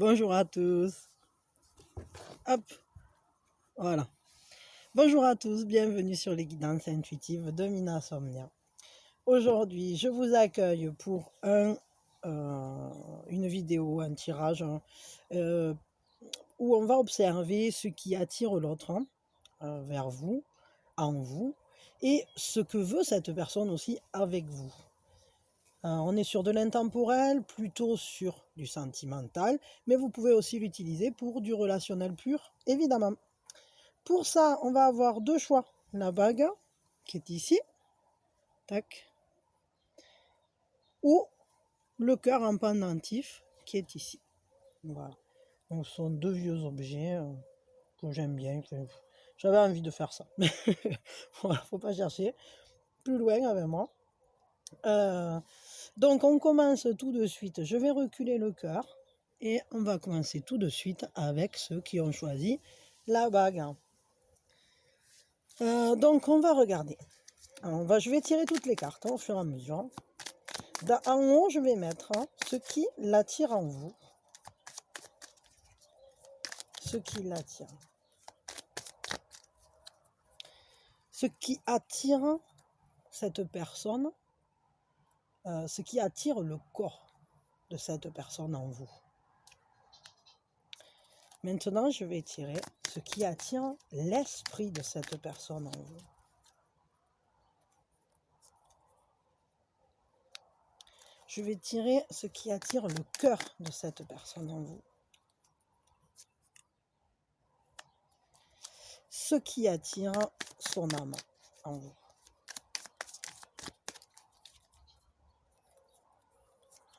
Bonjour à tous. Hop, voilà. Bonjour à tous, bienvenue sur les guidances intuitives de Mina Somnia. Aujourd'hui, je vous accueille pour une vidéo, un tirage où on va observer ce qui attire l'autre vers vous, en vous, et ce que veut cette personne aussi avec vous. On est sur de l'intemporel, plutôt sur du sentimental, mais vous pouvez aussi l'utiliser pour du relationnel pur, évidemment. Pour ça, on va avoir deux choix. La bague, qui est ici, tac, ou le cœur en pendentif, qui est ici. Voilà. Donc, ce sont deux vieux objets que j'aime bien. J'avais envie de faire ça. Voilà, faut pas chercher plus loin avec moi. Donc on commence tout de suite, je vais reculer le cœur et on va commencer tout de suite avec ceux qui ont choisi la bague. Donc on va regarder. Alors, je vais tirer toutes les cartes au fur et à mesure. En haut, je vais mettre ce qui l'attire en vous. Ce qui l'attire. Ce qui attire cette personne. Ce qui attire le corps de cette personne en vous. Maintenant, je vais tirer ce qui attire l'esprit de cette personne en vous. Je vais tirer ce qui attire le cœur de cette personne en vous. Ce qui attire son âme en vous.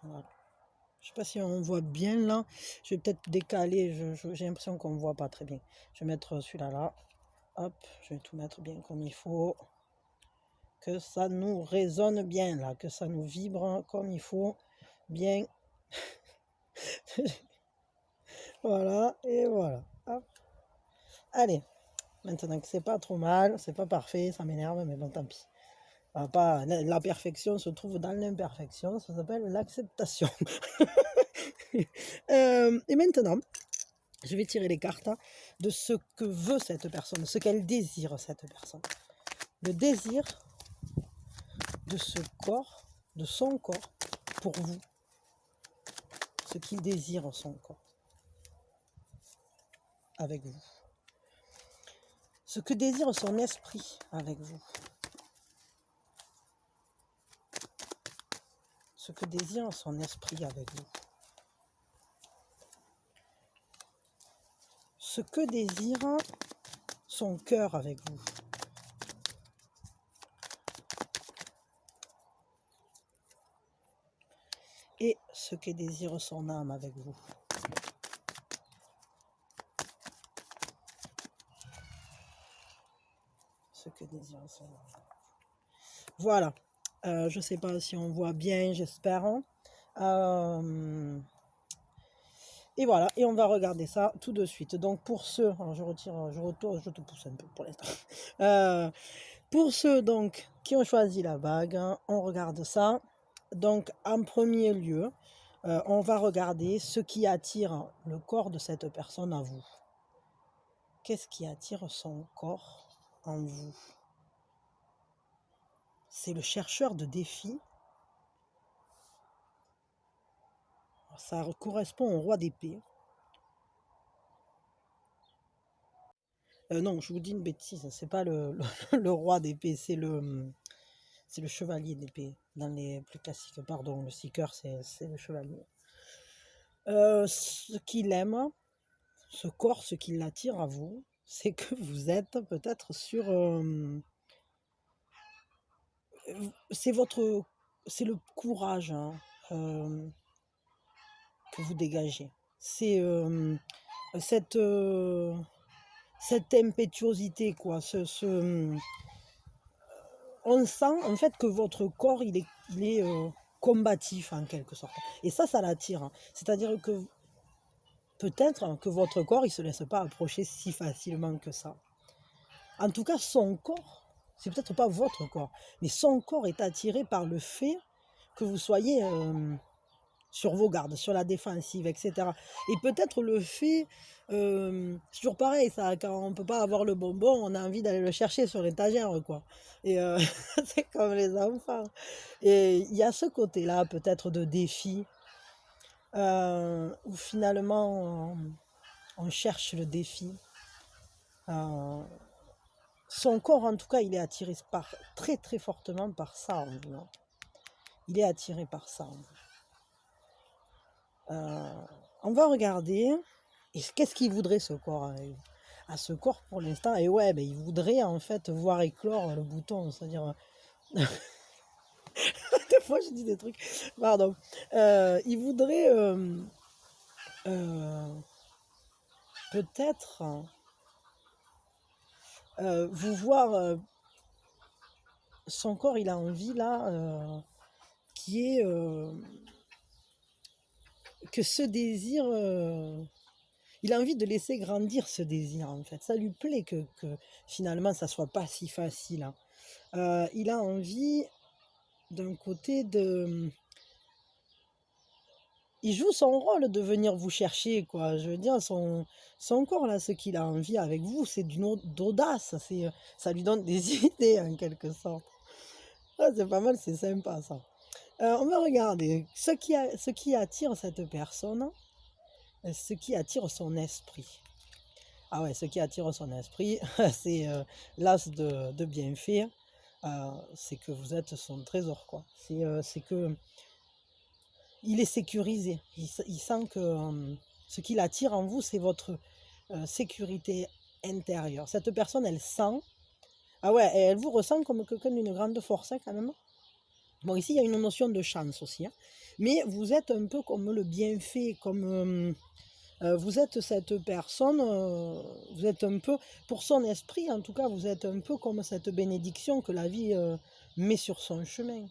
Voilà. Je ne sais pas si on voit bien là. Je vais peut-être décaler. J'ai l'impression qu'on ne voit pas très bien. Je vais mettre celui-là là. Hop, je vais tout mettre bien comme il faut. Que ça nous résonne bien là. Que ça nous vibre comme il faut. Bien. Voilà, et voilà. Hop. Allez. Maintenant que c'est pas trop mal, c'est pas parfait, ça m'énerve, mais bon, tant pis. La perfection se trouve dans l'imperfection, ça s'appelle l'acceptation. Et maintenant, je vais tirer les cartes de ce que veut cette personne, ce qu'elle désire cette personne. Le désir de ce corps, de son corps, pour vous. Ce qu'il désire son corps, avec vous. Ce que désire son esprit avec vous. Ce que désire son esprit avec vous. Ce que désire son cœur avec vous. Et ce que désire son âme avec vous. Ce que désire son âme. Voilà. Je ne sais pas si on voit bien, j'espère. Et voilà, et on va regarder ça tout de suite. Donc pour ceux, alors je retire, je retourne, je te pousse un peu pour l'instant. Pour ceux donc qui ont choisi la bague, on regarde ça. Donc en premier lieu, on va regarder ce qui attire le corps de cette personne à vous. Qu'est-ce qui attire son corps en vous? C'est le chercheur de défis. Ça correspond au roi d'épée. Non, je vous dis une bêtise, c'est pas le roi d'épée, c'est le chevalier d'épée. Dans les plus classiques, pardon, le seeker, c'est le chevalier. Ce qu'il aime, ce corps, ce qui l'attire à vous, c'est que vous êtes peut-être sur... c'est le courage que vous dégagez. C'est cette impétuosité, quoi. On sent en fait que votre corps, il est combatif en quelque sorte. Et ça l'attire. C'est-à-dire que peut-être que votre corps, il ne se laisse pas approcher si facilement que ça. En tout cas, son corps, c'est peut-être pas votre corps, mais son corps est attiré par le fait que vous soyez sur vos gardes, sur la défensive, etc. Et peut-être le fait, c'est toujours pareil, ça, quand on ne peut pas avoir le bonbon, on a envie d'aller le chercher sur l'étagère, quoi. Et c'est comme les enfants. Et il y a ce côté-là, peut-être de défi, où finalement on cherche le défi. Euh, Son corps, en tout cas, il est attiré très très fortement par ça, en vous, hein. Il est attiré par ça, en vous. On va regarder. Et qu'est-ce qu'il voudrait, ce corps, à ce corps pour l'instant? Et ouais, ben, il voudrait en fait voir éclore le bouton. C'est-à-dire, des fois je dis des trucs, pardon. Il voudrait peut-être vous voir. Son corps, il a envie là, qui est que ce désir, il a envie de laisser grandir ce désir, en fait. Ça lui plaît que finalement ça soit pas si facile, hein. Il a envie d'un côté de... Il joue son rôle de venir vous chercher, quoi. Je veux dire, son corps, là, ce qu'il a envie avec vous, c'est d'audace. Ça lui donne des idées, en quelque sorte. Ah, c'est pas mal, c'est sympa, ça. On va regarder ce qui attire cette personne, ce qui attire son esprit. Ah ouais, ce qui attire son esprit, c'est l'as de bienfait, c'est que vous êtes son trésor, quoi. C'est que il est sécurisé. Il sent que ce qui l'attire en vous, c'est votre sécurité intérieure. Cette personne, elle sent, ah ouais, et elle vous ressent comme quelqu'un d'une grande force, hein, quand même. Bon, ici, il y a une notion de chance aussi, hein. Mais vous êtes un peu comme le bienfait, comme vous êtes cette personne, vous êtes un peu, pour son esprit en tout cas, vous êtes un peu comme cette bénédiction que la vie met sur son chemin.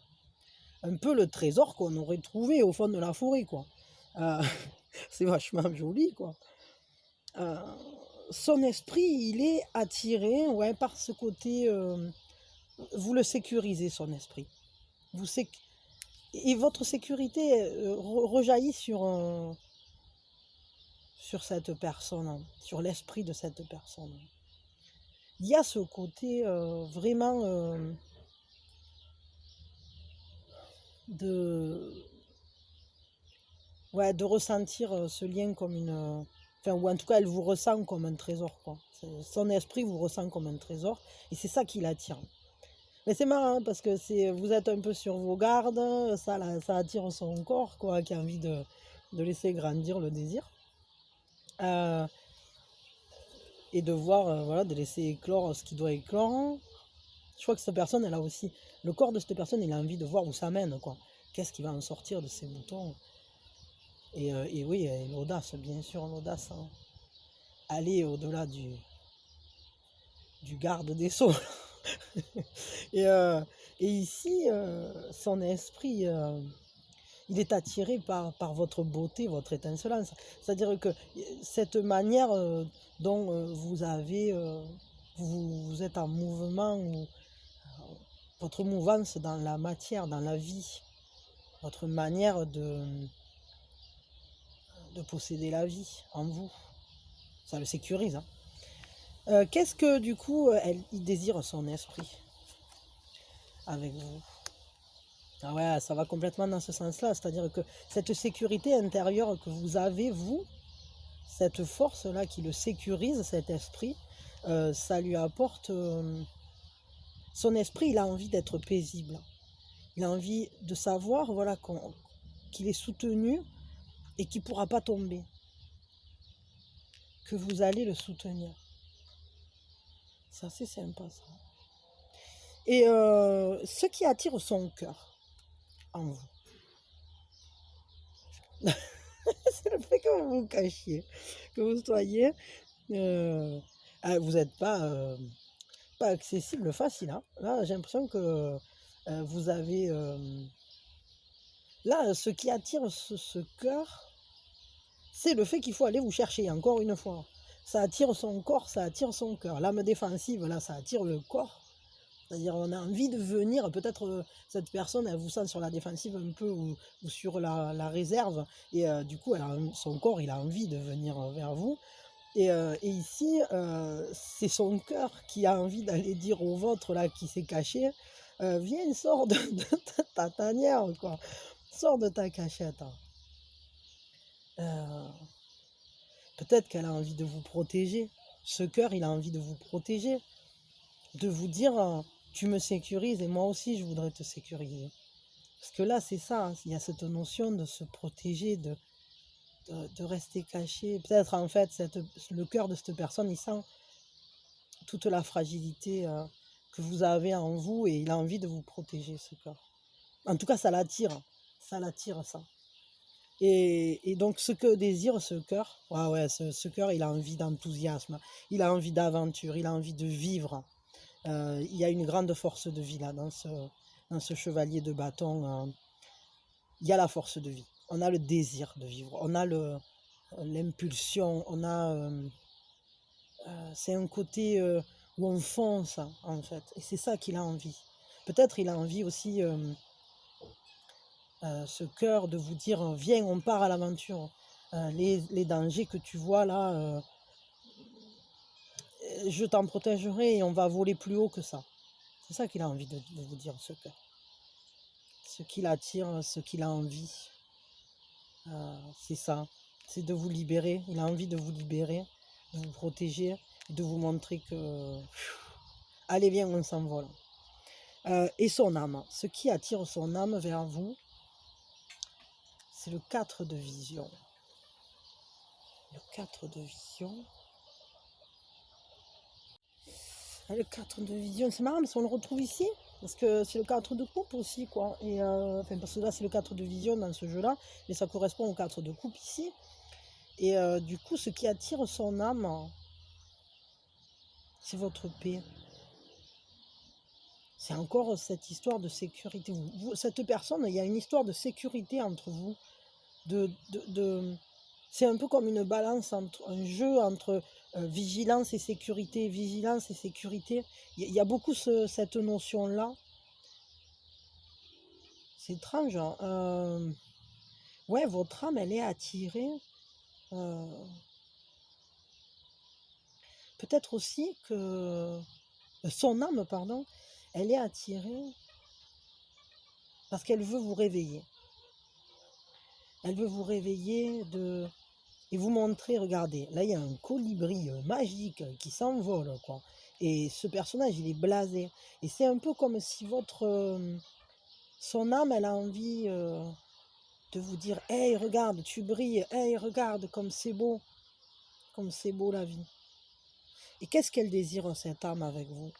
Un peu le trésor qu'on aurait trouvé au fond de la forêt, quoi. Euh, c'est vachement joli, quoi. Euh, Son esprit, il est attiré, ouais, par ce côté, vous le sécurisez, son esprit. Et votre sécurité rejaillit sur cette personne, sur l'esprit de cette personne. Il y a ce côté vraiment de, ouais, de ressentir ce lien comme une... Enfin, ou en tout cas, elle vous ressent comme un trésor, quoi. Son esprit vous ressent comme un trésor, et c'est ça qui l'attire. Mais c'est marrant, parce que vous êtes un peu sur vos gardes, ça attire son corps, quoi, qui a envie de laisser grandir le désir. Et de voir, voilà, de laisser éclore ce qui doit éclore. Je crois que cette personne, elle a aussi... Le corps de cette personne, il a envie de voir où ça mène, quoi. Qu'est-ce qui va en sortir de ces boutons. Et oui, et l'audace, bien sûr, l'audace, hein. Aller au-delà du garde des sceaux. et, et ici, son esprit, il est attiré par votre beauté, votre étincelance. C'est-à-dire que cette manière dont vous êtes en mouvement, ou votre mouvance dans la matière, dans la vie, votre manière de posséder la vie en vous, ça le sécurise, hein. Qu'est-ce que du coup il désire son esprit avec vous? Ah ouais, ça va complètement dans ce sens-là, c'est-à-dire que cette sécurité intérieure que vous avez, vous, cette force-là qui le sécurise, cet esprit, ça lui apporte... son esprit, il a envie d'être paisible. Il a envie de savoir, voilà, qu'il est soutenu et qu'il ne pourra pas tomber. Que vous allez le soutenir. C'est assez sympa, ça. Et ce qui attire son cœur en vous, c'est le fait que vous vous cachiez, que vous soyez... vous n'êtes pas accessible facile, hein. Là, j'ai l'impression que vous avez... là, ce qui attire ce cœur, c'est le fait qu'il faut aller vous chercher, encore une fois. Ça attire son corps, ça attire son cœur. L'âme défensive, là, ça attire le corps. C'est-à-dire, on a envie de venir, peut-être cette personne, elle vous sent sur la défensive un peu ou sur la réserve, et du coup, son corps, il a envie de venir vers vous. Et ici, c'est son cœur qui a envie d'aller dire au vôtre, là, qui s'est caché, viens, sors de ta tanière, quoi. Sors de ta cachette, hein. Euh, Peut-être qu'elle a envie de vous protéger. Ce cœur, il a envie de vous protéger, de vous dire, tu me sécurises et moi aussi, je voudrais te sécuriser. Parce que là, c'est ça, hein, il y a cette notion de se protéger, de rester caché. Peut-être, en fait, le cœur de cette personne, il sent toute la fragilité que vous avez en vous et il a envie de vous protéger, ce cœur. En tout cas, ça l'attire. Ça l'attire, ça. Et donc, ce que désire ce cœur, ce cœur, il a envie d'enthousiasme, il a envie d'aventure, il a envie de vivre. Il y a une grande force de vie là, dans ce chevalier de bâton. Il y a la force de vie. On a le désir de vivre, on a l'impulsion, c'est un côté où on fonce, en fait. Et c'est ça qu'il a envie. Peut-être il a envie aussi, ce cœur, de vous dire, viens, on part à l'aventure. Les dangers que tu vois là, je t'en protégerai et on va voler plus haut que ça. C'est ça qu'il a envie de vous dire, ce cœur. Ce qui l'attire, ce qu'il a envie, c'est ça. C'est de vous libérer. Il a envie de vous libérer, de vous protéger, de vous montrer que, allez, viens, on s'envole. Et son âme. Ce qui attire son âme vers vous, c'est le 4 de vision. Le 4 de vision. Le 4 de vision, c'est marrant parce qu'on le retrouve ici. Parce que c'est le 4 de coupe aussi, quoi. Et, parce que là, c'est le 4 de vision dans ce jeu-là. Mais ça correspond au 4 de coupe ici. Et du coup, ce qui attire son âme, c'est votre paix. C'est encore cette histoire de sécurité. Cette personne, il y a une histoire de sécurité entre vous. C'est un peu comme une balance, un jeu entre vigilance et sécurité. Vigilance et sécurité. Il y a beaucoup cette notion-là. C'est étrange, hein. Ouais, votre âme, elle est attirée. euh, Peut-être aussi que son âme, pardon, elle est attirée parce qu'elle veut vous réveiller. Elle veut vous réveiller et vous montrer, regardez, là il y a un colibri magique qui s'envole, quoi. Et ce personnage, il est blasé. Et c'est un peu comme si son âme, elle a envie de vous dire, hey, regarde, tu brilles, hey, regarde, comme c'est beau la vie. Et qu'est-ce qu'elle désire, cette âme, avec vous?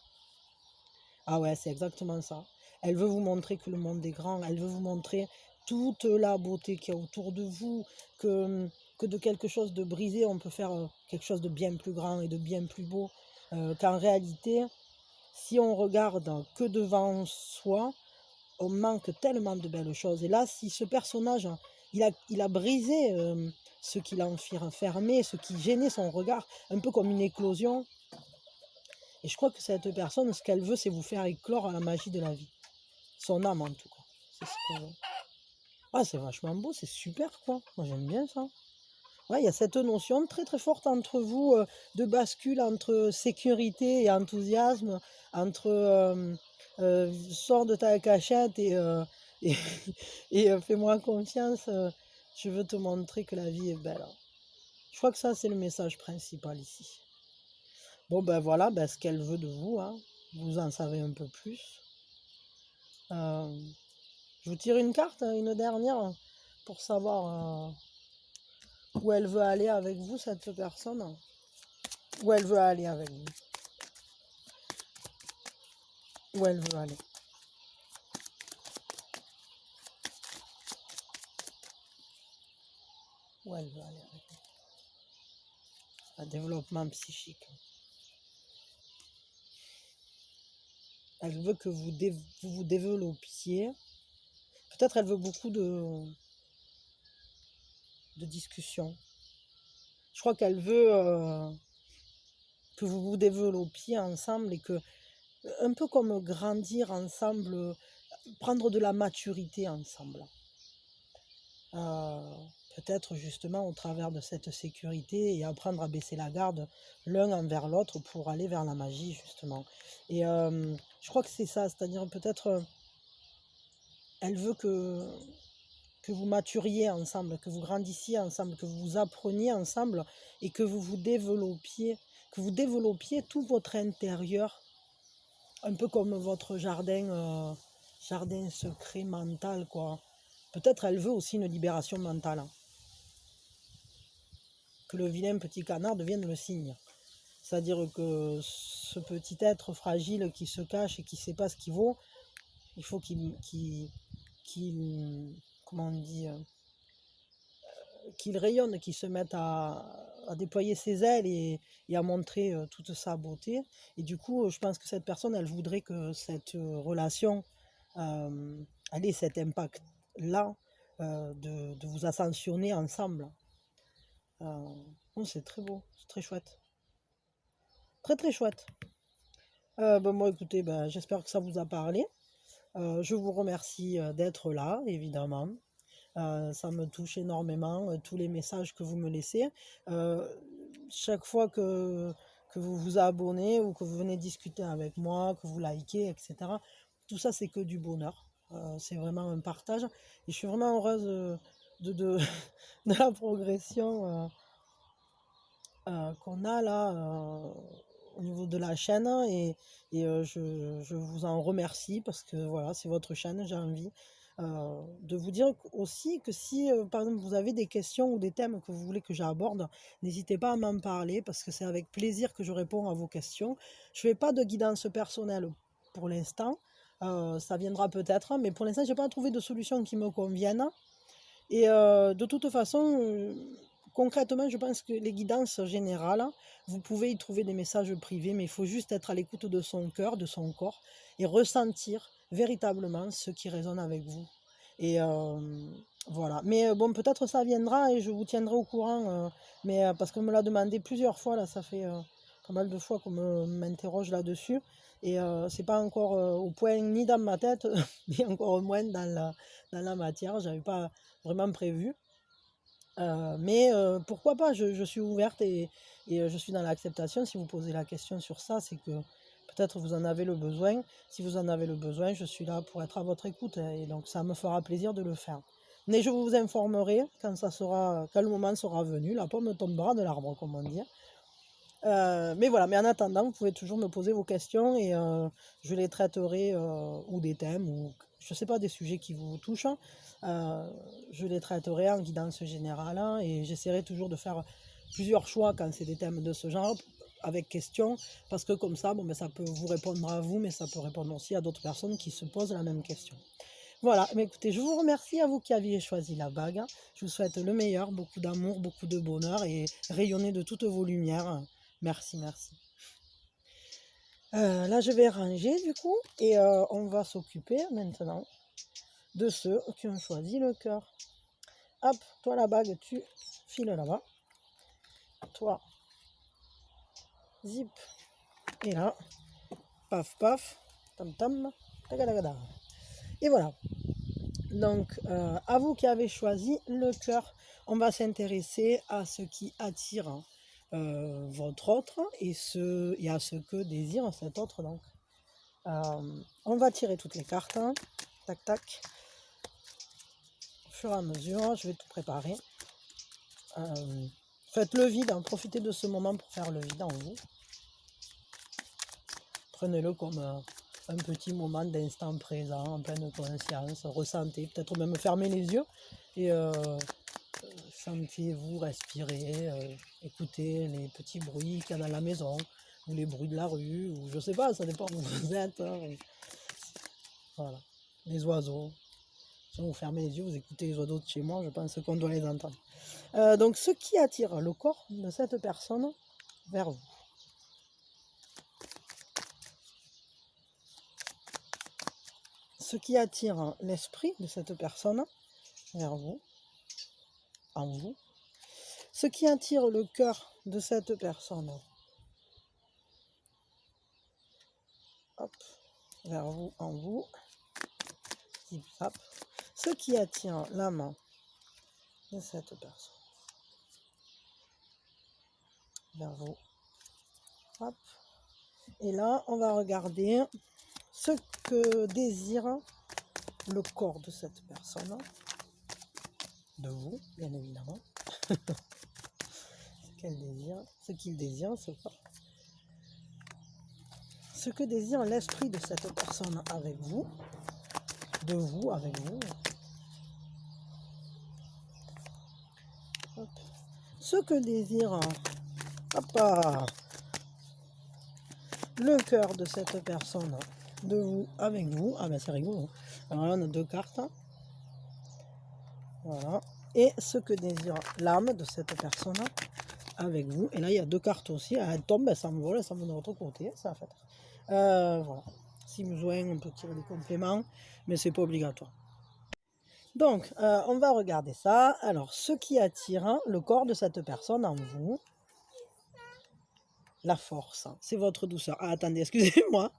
Ah ouais, c'est exactement ça. Elle veut vous montrer que le monde est grand, elle veut vous montrer toute la beauté qu'il y a autour de vous, que de quelque chose de brisé, on peut faire quelque chose de bien plus grand et de bien plus beau. Qu'en réalité, si on regarde que devant soi, on manque tellement de belles choses. Et là, si ce personnage, hein, il a brisé ce qui l'enfermait, ce qui gênait son regard, un peu comme une éclosion. Et je crois que cette personne, ce qu'elle veut, c'est vous faire éclore à la magie de la vie. Son âme, en tout cas. C'est ce qu'elle veut. Ah, c'est vachement beau, c'est super, quoi. Moi, j'aime bien ça. Ouais, il y a cette notion très très forte entre vous, de bascule entre sécurité et enthousiasme, entre sors de ta cachette et, et fais-moi confiance, je veux te montrer que la vie est belle. Je crois que ça, c'est le message principal ici. Bon, ben voilà, ben, ce qu'elle veut de vous, hein. Vous en savez un peu plus. Euh, je vous tire une carte, une dernière, pour savoir où elle veut aller avec vous, cette personne. Où elle veut aller avec vous. Où elle veut aller. Où elle veut aller avec vous. Un développement psychique. Elle veut que vous vous développiez. Peut-être elle veut beaucoup de discussions. Je crois qu'elle veut que vous vous développiez ensemble et que un peu comme grandir ensemble, prendre de la maturité ensemble. Euh, Peut-être justement au travers de cette sécurité et apprendre à baisser la garde l'un envers l'autre pour aller vers la magie justement. Et je crois que c'est ça, c'est-à-dire peut-être elle veut que vous maturiez ensemble, que vous grandissiez ensemble, que vous vous appreniez ensemble et que vous développiez tout votre intérieur, un peu comme votre jardin secret mental, quoi. Peut-être elle veut aussi une libération mentale, hein, que le vilain petit canard devienne le cygne. C'est-à-dire que ce petit être fragile qui se cache et qui ne sait pas ce qu'il vaut, il faut comment on dit, qu'il rayonne, qu'il se mette à déployer ses ailes et à montrer toute sa beauté. Et du coup, je pense que cette personne, elle voudrait que cette relation, elle ait cet impact-là, de vous ascensionner ensemble. C'est très beau, c'est très chouette. Très très chouette. Moi, écoutez, j'espère que ça vous a parlé. Je vous remercie d'être là, évidemment. Ça me touche énormément, tous les messages que vous me laissez. Chaque fois que vous vous abonnez ou que vous venez discuter avec moi, que vous likez, etc., tout ça, c'est que du bonheur. C'est vraiment un partage. Et je suis vraiment heureuse de de la progression qu'on a là au niveau de la chaîne. Et je vous en remercie parce que voilà, c'est votre chaîne, j'ai envie de vous dire aussi que si, par exemple, vous avez des questions ou des thèmes que vous voulez que j'aborde, n'hésitez pas à m'en parler parce que c'est avec plaisir que je réponds à vos questions. Je ne fais pas de guidance personnelle pour l'instant. Ça viendra peut-être, mais pour l'instant, je n'ai pas trouvé de solution qui me convienne. Et de toute façon, concrètement, je pense que les guidances générales, vous pouvez y trouver des messages privés, mais il faut juste être à l'écoute de son cœur, de son corps, et ressentir véritablement ce qui résonne avec vous. Et voilà. Mais bon, peut-être ça viendra et je vous tiendrai au courant, mais parce qu'on me l'a demandé plusieurs fois, là, ça fait pas mal de fois qu'on m'interroge là-dessus. Et c'est pas encore au point ni dans ma tête, ni encore moins dans la matière. J'avais pas vraiment prévu. Mais pourquoi pas, je suis ouverte et je suis dans l'acceptation. Si vous posez la question sur ça, c'est que peut-être vous en avez le besoin. Si vous en avez le besoin, je suis là pour être à votre écoute et donc ça me fera plaisir de le faire. Mais je vous informerai quand le moment sera venu. La pomme tombera de l'arbre, comme on dit. Mais voilà, mais en attendant, vous pouvez toujours me poser vos questions et je les traiterai, ou des thèmes, ou je ne sais pas, des sujets qui vous touchent. Je les traiterai en guidance générale et j'essaierai toujours de faire plusieurs choix quand c'est des thèmes de ce genre, avec questions, parce que comme ça, bon, ça peut vous répondre à vous, mais ça peut répondre aussi à d'autres personnes qui se posent la même question. Voilà, mais écoutez, je vous remercie à vous qui aviez choisi la bague. Je vous souhaite le meilleur, beaucoup d'amour, beaucoup de bonheur et rayonnez de toutes vos lumières. Merci, merci. Là, je vais ranger du coup et on va s'occuper maintenant de ceux qui ont choisi le cœur. Hop, toi la bague, tu files là-bas. Toi, zip, et là, paf, paf, tam, tam, tagadagada. Et voilà. Donc, à vous qui avez choisi le cœur, on va s'intéresser à ce qui attire votre autre et à ce que désire cet autre. Donc, on va tirer toutes les cartes. Hein. Tac, tac. Au fur et à mesure, je vais tout préparer. Faites le vide, hein, profitez de ce moment pour faire le vide en vous. Prenez-le comme un petit moment d'instant présent, en pleine conscience. Ressentez, peut-être même fermez les yeux et sentez-vous respirer, écoutez les petits bruits qu'il y a dans la maison, ou les bruits de la rue, ou je sais pas, ça dépend où vous êtes. Hein. Voilà, les oiseaux. Si vous fermez les yeux, vous écoutez les oiseaux de chez moi, je pense qu'on doit les entendre. Donc, ce qui attire le corps de cette personne vers vous. Ce qui attire l'esprit de cette personne vers vous, en vous. Ce qui attire le cœur de cette personne hop, vers vous, en vous, zip zap, ce qui attire la main de cette personne vers vous, hop. Et là, on va regarder ce que désire le corps de cette personne, de vous, bien évidemment. Ce qu'il désire, c'est quoi? Ce que désire l'esprit de cette personne avec vous, de vous avec vous. Hop. Ce que désire, hop, le cœur de cette personne, de vous avec vous. Ah ben c'est rigolo. Alors là on a 2 cartes. Voilà. Et ce que désire l'âme de cette personne avec vous. Et là il y a 2 cartes aussi. Elle tombe, elle s'envole de votre côté. Ça en fait. Voilà. Si besoin, on peut tirer des compléments, mais c'est pas obligatoire. Donc, on va regarder ça. Alors, ce qui attire le corps de cette personne en vous, la force, c'est votre douceur. Ah, attendez, excusez-moi.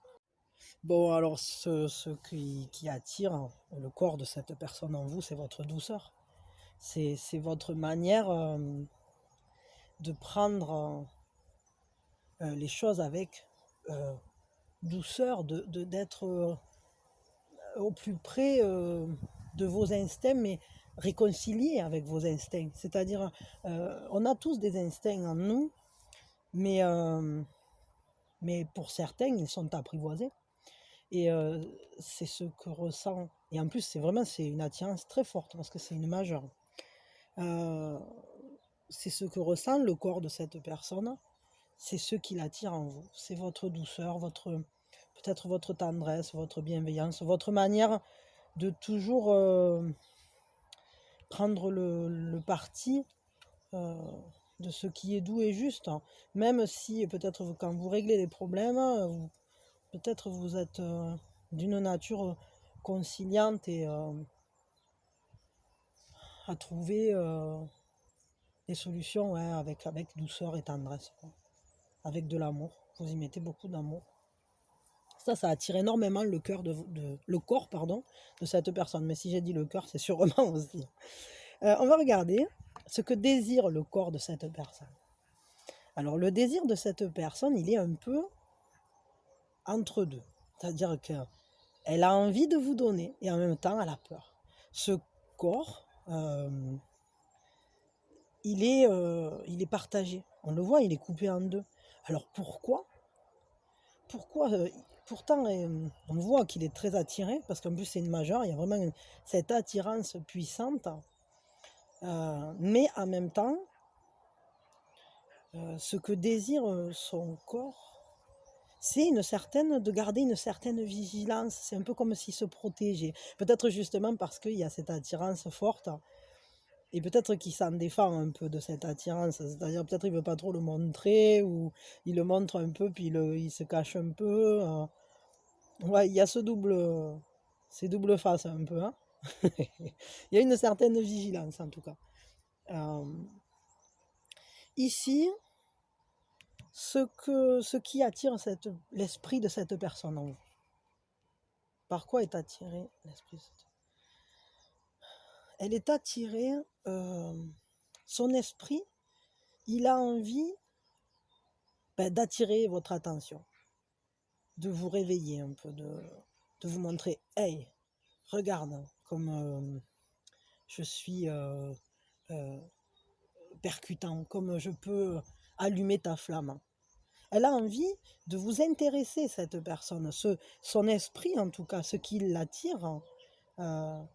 Bon, alors, ce qui attire le corps de cette personne en vous, c'est votre douceur. C'est votre manière de prendre les choses avec douceur, d'être au plus près de vos instincts, mais réconcilié avec vos instincts. C'est-à-dire, on a tous des instincts en nous, mais pour certains, ils sont apprivoisés. Et c'est ce que ressent. Et en plus, c'est une attirance très forte parce que c'est une majeure. C'est ce que ressent le corps de cette personne. C'est ce qui l'attire en vous. C'est votre douceur, peut-être votre tendresse, votre bienveillance, votre manière de toujours prendre le parti de ce qui est doux et juste. Même si peut-être quand vous réglez des problèmes, peut-être vous êtes d'une nature conciliante et à trouver des solutions avec douceur et tendresse, quoi. Avec de l'amour. Vous y mettez beaucoup d'amour. Ça attire énormément le corps de cette personne. Mais si j'ai dit le cœur, c'est sûrement aussi. On va regarder ce que désire le corps de cette personne. Alors le désir de cette personne, il est un peu entre deux. C'est-à-dire qu'elle a envie de vous donner et en même temps elle a peur. Ce corps, il est partagé. On le voit, il est coupé en deux. Alors pourquoi pourtant, on voit qu'il est très attiré, parce qu'en plus c'est une majeure, il y a vraiment cette attirance puissante. Mais en même temps, ce que désire son corps, c'est de garder une certaine vigilance. C'est un peu comme s'il se protégeait. Peut-être justement parce qu'il y a cette attirance forte. Et peut-être qu'il s'en défend un peu de cette attirance. C'est-à-dire peut-être il ne veut pas trop le montrer, ou il le montre un peu, puis il se cache un peu. Ouais, il y a ces doubles faces un peu. Hein. Il y a une certaine vigilance en tout cas. Ici, ce qui attire l'esprit de cette personne en vous. Par quoi est attiré l'esprit? Elle est attirée, son esprit, il a envie d'attirer votre attention, de vous réveiller un peu, de vous montrer, hey, regarde comme je suis percutant, comme je peux allumer ta flamme. Elle a envie de vous intéresser, cette personne, son esprit en tout cas, ce qui l'attire.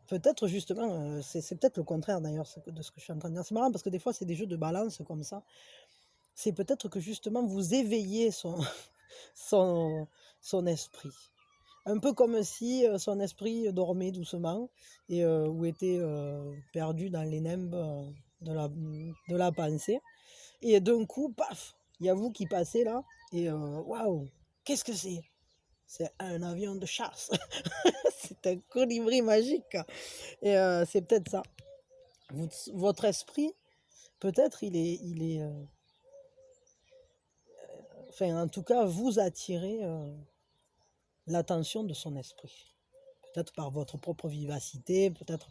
Peut-être justement, c'est peut-être le contraire d'ailleurs de ce que je suis en train de dire. C'est marrant parce que des fois c'est des jeux de balance comme ça. C'est peut-être que justement vous éveillez son, son esprit. Un peu comme si son esprit dormait doucement et ou était perdu dans les nimbes de la pensée. Et d'un coup, paf, il y a vous qui passez là et waouh, qu'est-ce que c'est? C'est un avion de chasse. C'est un colibri magique. Et c'est peut-être ça. Votre esprit, peut-être il est enfin en tout cas vous attirez l'attention de son esprit. Peut-être par votre propre vivacité, peut-être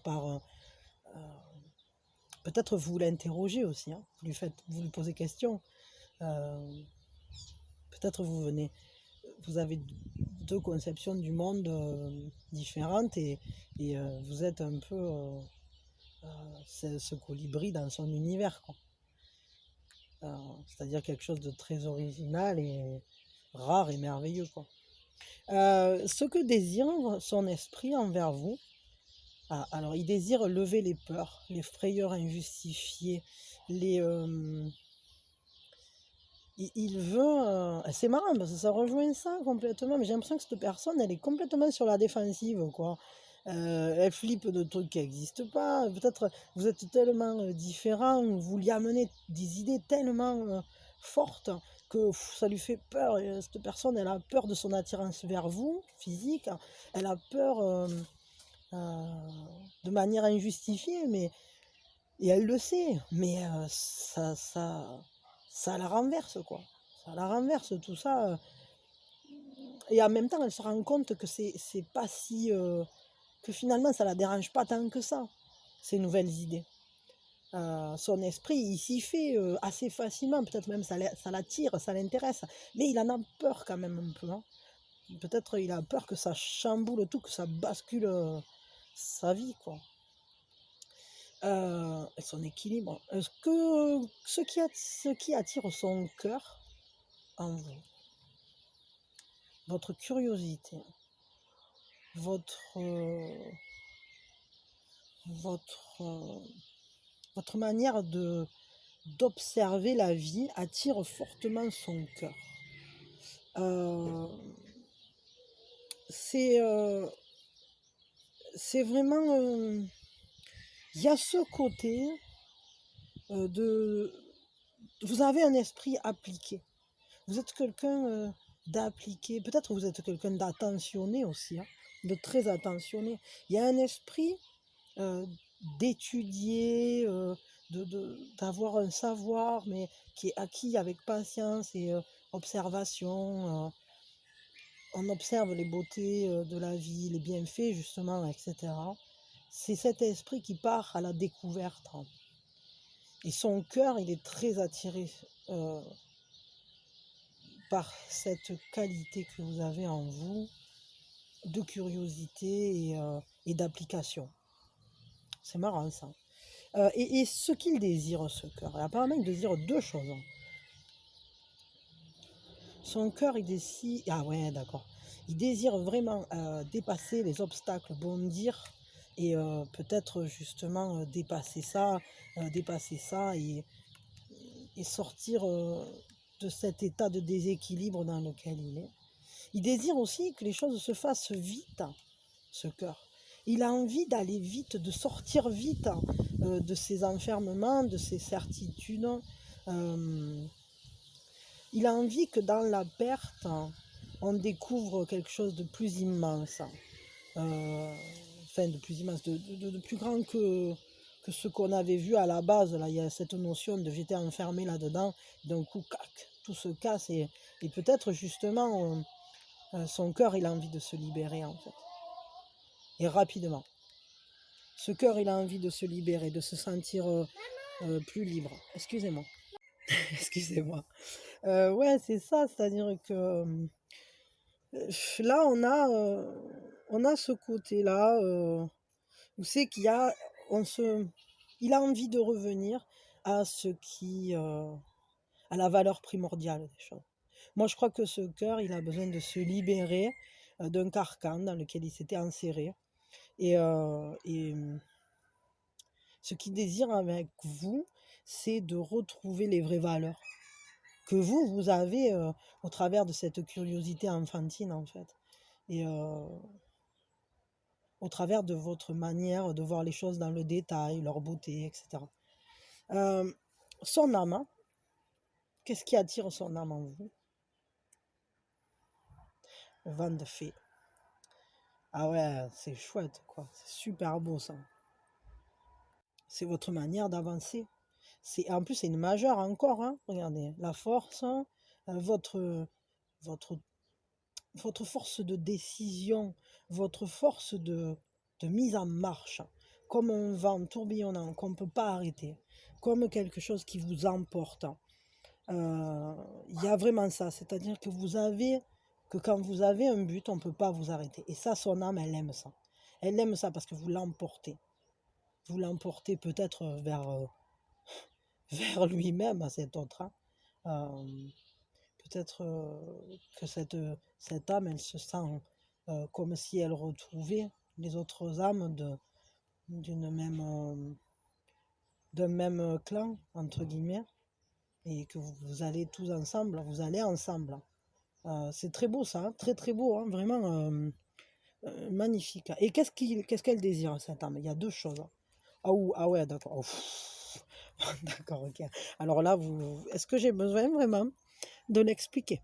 peut-être vous l'interrogez aussi, hein. Vous lui posez question. Euh, Peut-être vous avez deux conceptions du monde différentes et vous êtes un peu ce colibri dans son univers, quoi. C'est-à-dire quelque chose de très original et rare et merveilleux, quoi. Ce que désire son esprit envers vous, alors il désire lever les peurs, les frayeurs injustifiées, les, il veut. C'est marrant parce que ça rejoint ça complètement, mais j'ai l'impression que cette personne, elle est complètement sur la défensive, quoi. Elle flippe de trucs qui n'existent pas. Peut-être vous êtes tellement différents, vous lui amenez des idées tellement fortes que ça lui fait peur. Et cette personne, elle a peur de son attirance vers vous, physique. Elle a peur euh, de manière injustifiée, et elle le sait, mais ça la renverse, quoi. Ça la renverse, tout ça. Et en même temps, elle se rend compte que c'est pas si. Que finalement, ça la dérange pas tant que ça, ces nouvelles idées. Son esprit, il s'y fait assez facilement, peut-être même ça l'attire, ça l'intéresse, mais il en a peur quand même un peu, hein. Peut-être il a peur que ça chamboule tout, que ça bascule sa vie, quoi. Et son équilibre. Ce qui attire son cœur en vous, votre curiosité, votre, votre, votre manière d'observer la vie attire fortement son cœur. Euh, c'est c'est vraiment... Il y a ce côté de... Vous avez un esprit appliqué. Vous êtes quelqu'un d'appliqué. Peut-être vous êtes quelqu'un d'attentionné aussi, hein, de très attentionné. Il y a un esprit euh, d'étudier, d'avoir un savoir, mais qui est acquis avec patience et observation. On observe les beautés de la vie, les bienfaits justement, etc. C'est cet esprit qui part à la découverte, hein. Et son cœur, il est très attiré euh, par cette qualité que vous avez en vous de curiosité et d'application. C'est marrant ça. Et ce qu'il désire, ce cœur, apparemment il désire deux choses, hein. Son cœur, il désire... Ah ouais, d'accord. Il désire vraiment dépasser les obstacles, bondir et peut-être justement dépasser ça et sortir de cet état de déséquilibre dans lequel il est. Il désire aussi que les choses se fassent vite, ce cœur. Il a envie d'aller vite, de sortir vite de ses enfermements, de ses certitudes. Euh, il a envie que dans la perte, on découvre quelque chose de plus immense. Enfin, de plus immense, de plus grand que ce qu'on avait vu à la base. Là, il y a cette notion de j'étais enfermé là-dedans, d'un coup, cac, tout se casse et peut-être justement son cœur, il a envie de se libérer en fait, et rapidement. Ce cœur, il a envie de se libérer, de se sentir plus libre. Excusez-moi, excusez-moi. Ouais, c'est ça, c'est-à-dire que là, on a ce côté-là où c'est qu'il y a, il a envie de revenir à à la valeur primordiale des choses. Moi, je crois que ce cœur, il a besoin de se libérer d'un carcan dans lequel il s'était enserré. Et ce qu'il désire avec vous, c'est de retrouver les vraies valeurs que vous avez au travers de cette curiosité enfantine, en fait. Et au travers de votre manière de voir les choses dans le détail, leur beauté, etc. Euh, Son âme, qu'est-ce qui attire son âme en vous? Le vent de fée. Ah ouais, c'est chouette, quoi. C'est super beau, ça. C'est votre manière d'avancer. En plus, c'est une majeure encore, hein. Regardez, la force, hein, votre, votre votre force de décision, votre force de mise en marche, comme un vent tourbillonnant qu'on ne peut pas arrêter, comme quelque chose qui vous emporte. Il y a vraiment ça, c'est-à-dire que quand vous avez un but, on ne peut pas vous arrêter. Et ça, son âme, elle aime ça. Elle aime ça parce que vous l'emportez. Vous l'emportez peut-être vers lui-même, à cet autre. Peut-être que cette âme, elle se sent comme si elle retrouvait les autres âmes d'une même, d'un même clan, entre guillemets, et que vous allez tous ensemble, vous allez ensemble. C'est très beau ça, hein, très très beau, hein, vraiment magnifique. Et qu'est-ce qu'elle désire, cette âme? Il y a deux choses. Ah ouais, d'accord. Oh, d'accord, ok. Alors là, est-ce que j'ai besoin vraiment de l'expliquer?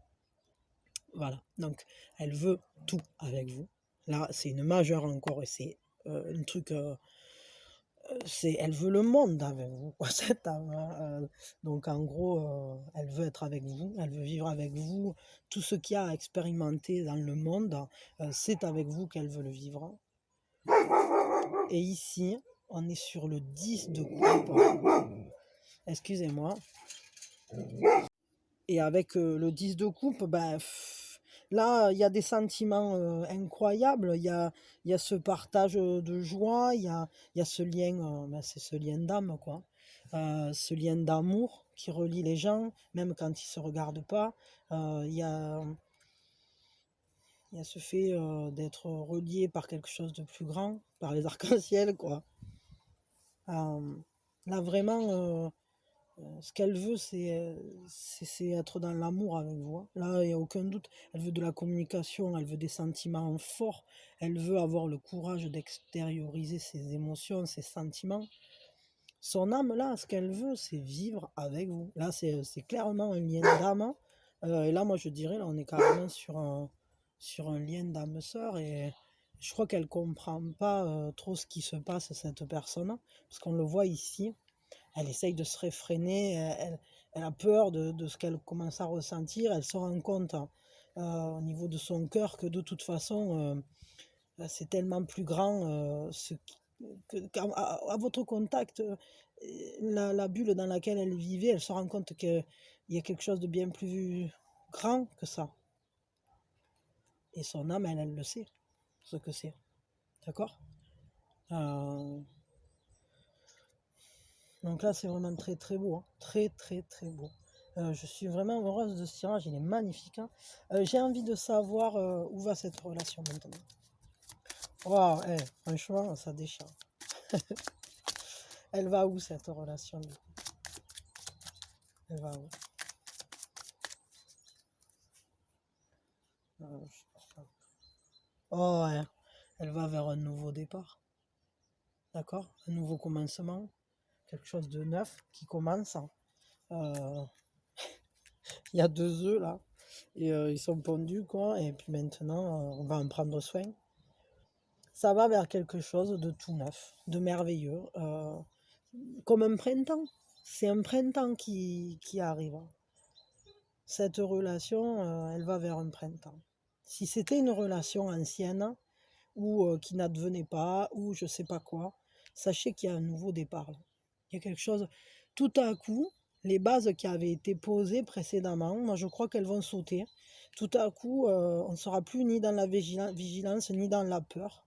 Voilà, donc elle veut tout avec vous. Là, c'est une majeure encore, et c'est un truc, elle veut le monde avec vous, quoi, cette âme, hein. Donc en gros, elle veut être avec vous, elle veut vivre avec vous. Tout ce qu'il y a à expérimenter dans le monde, c'est avec vous qu'elle veut le vivre. Et ici, on est sur le 10 de coupe. Excusez-moi. Et avec le 10 de coupe, ben, là, il y a des sentiments incroyables. Il y a ce partage de joie, il y a ce lien, ben, c'est ce lien d'âme, quoi. Ce lien d'amour qui relie les gens, même quand ils ne se regardent pas. Il y a ce fait d'être relié par quelque chose de plus grand, par les arcs-en-ciel, quoi. Là, vraiment, ce qu'elle veut, c'est être dans l'amour avec vous, hein. Là, il n'y a aucun doute. Elle veut de la communication, elle veut des sentiments forts, elle veut avoir le courage d'extérioriser ses émotions, ses sentiments. Son âme, là, ce qu'elle veut, c'est vivre avec vous. Là, c'est clairement un lien d'âme. Et là, moi, je dirais, là, on est carrément sur un lien d'âme-sœur. Et je crois qu'elle comprend pas trop ce qui se passe, cette personne. Parce qu'on le voit ici, elle essaye de se réfréner, elle a peur de ce qu'elle commence à ressentir. Elle se rend compte au niveau de son cœur que de toute façon, c'est tellement plus grand à votre contact, la bulle dans laquelle elle vivait, elle se rend compte qu'il y a quelque chose de bien plus grand que ça. Et son âme, elle le sait, ce que c'est. D'accord. Donc là, c'est vraiment très très beau, hein. Très très très beau. Je suis vraiment heureuse de ce tirage, il est magnifique, hein. J'ai envie de savoir où va cette relation maintenant. Waouh, franchement, ça déchire. Elle va où cette relation? Elle va où? Oh ouais, elle va vers un nouveau départ. D'accord. Un nouveau commencement. Quelque chose de neuf qui commence. Euh, Il y a 2 œufs là. Et ils sont pondus, quoi. Et puis maintenant, on va en prendre soin. Ça va vers quelque chose de tout neuf, de merveilleux. Comme un printemps. C'est un printemps qui arrive. Cette relation, elle va vers un printemps. Si c'était une relation ancienne, ou qui n'advenait pas, ou je sais pas quoi, sachez qu'il y a un nouveau départ là. Il y a quelque chose, tout à coup, les bases qui avaient été posées précédemment, moi je crois qu'elles vont sauter. Tout à coup, on ne sera plus ni dans la vigilance, ni dans la peur.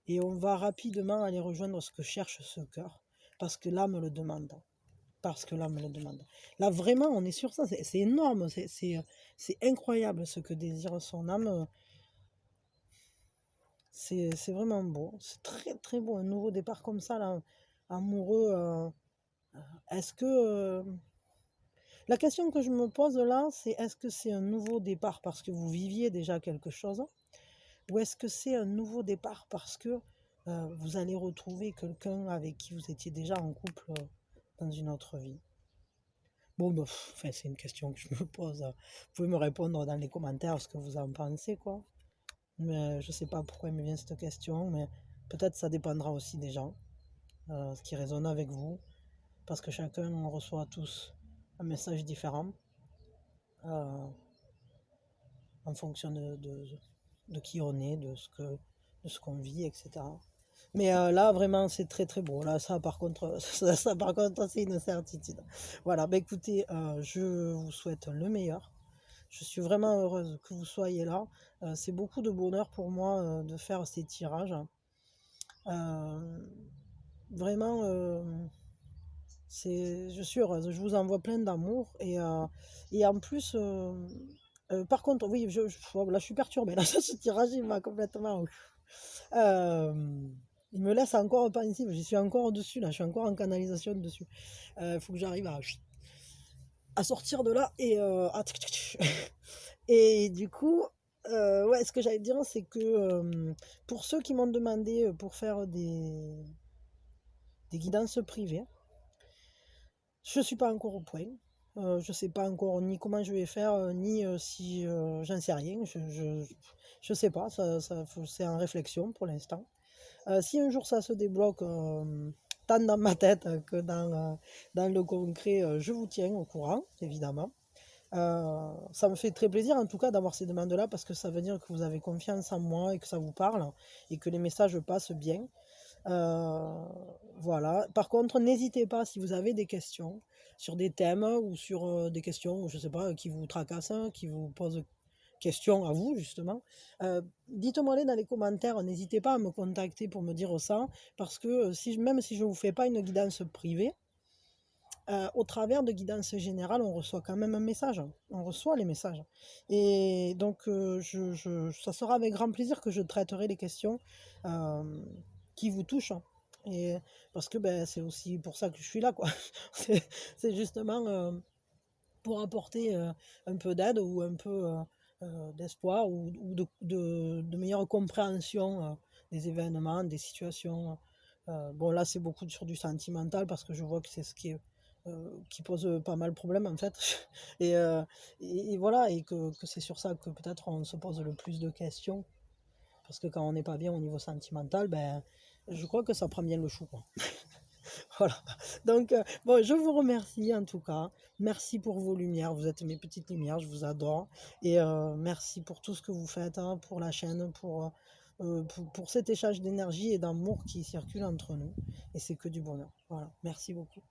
Et on va rapidement aller rejoindre ce que cherche ce cœur, parce que l'âme le demande. Parce que l'âme le demande. Là, vraiment, on est sur ça. C'est énorme. C'est incroyable ce que désire son âme. C'est vraiment beau. C'est très, très beau. Un nouveau départ comme ça, là, amoureux. Est-ce que. La question que je me pose là, c'est est-ce que c'est un nouveau départ parce que vous viviez déjà quelque chose? Ou est-ce que c'est un nouveau départ parce que vous allez retrouver quelqu'un avec qui vous étiez déjà en couple dans une autre vie? Bon, bah, enfin, c'est une question que je me pose. Vous pouvez me répondre dans les commentaires ce que vous en pensez, quoi. Mais je sais pas pourquoi il me vient cette question, mais peut-être ça dépendra aussi des gens, ce qui résonne avec vous, parce que chacun on reçoit tous un message différent. Euh, en fonction de qui on est, de ce qu'on vit, etc. Mais là, vraiment, c'est très très beau. Là, ça, par contre, ça, par contre, c'est une certitude. Voilà, bah, écoutez, je vous souhaite le meilleur. Je suis vraiment heureuse que vous soyez là. C'est beaucoup de bonheur pour moi de faire ces tirages. Euh, Vraiment, je suis heureuse. Je vous envoie plein d'amour. Et en plus, par contre, oui, là, je suis perturbée. Là, ce tirage, il m'a complètement. Euh, il me laisse encore pensive. Je suis encore dessus, là. Je suis encore en canalisation dessus. Il faut que j'arrive à sortir de là et du coup, ouais, ce que j'allais dire, c'est que pour ceux qui m'ont demandé pour faire des guidances privées, je suis pas encore au point. Je sais pas encore ni comment je vais faire, ni si j'en sais rien. Je sais pas, c'est en réflexion pour l'instant. Si un jour ça se débloque, tant dans ma tête que dans le concret, je vous tiens au courant, évidemment. Ça me fait très plaisir en tout cas d'avoir ces demandes-là parce que ça veut dire que vous avez confiance en moi et que ça vous parle et que les messages passent bien. Euh, voilà. Par contre, n'hésitez pas si vous avez des questions sur des thèmes ou sur des questions, je sais pas, qui vous tracassent, qui vous posent questions à vous justement. Dites-moi-les dans les commentaires. N'hésitez pas à me contacter pour me dire ça parce que même si je ne vous fais pas une guidance privée, au travers de guidance générale, on reçoit quand même un message. On reçoit les messages. Et donc, ça sera avec grand plaisir que je traiterai les questions euh, qui vous touchent. Et parce que ben, c'est aussi pour ça que je suis là, quoi. C'est justement pour apporter un peu d'aide ou un peu d'espoir ou de meilleure compréhension des événements, des situations. Bon, là, c'est beaucoup sur du sentimental parce que je vois que c'est ce qui pose pas mal de problèmes en fait. Et, euh, et voilà, et que c'est sur ça que peut-être on se pose le plus de questions. Parce que quand on n'est pas bien au niveau sentimental, ben, je crois que ça prend bien le chou, quoi. Voilà. Donc, bon, je vous remercie en tout cas. Merci pour vos lumières. Vous êtes mes petites lumières. Je vous adore. Et merci pour tout ce que vous faites, hein, pour la chaîne, pour cet échange d'énergie et d'amour qui circule entre nous. Et c'est que du bonheur. Voilà. Merci beaucoup.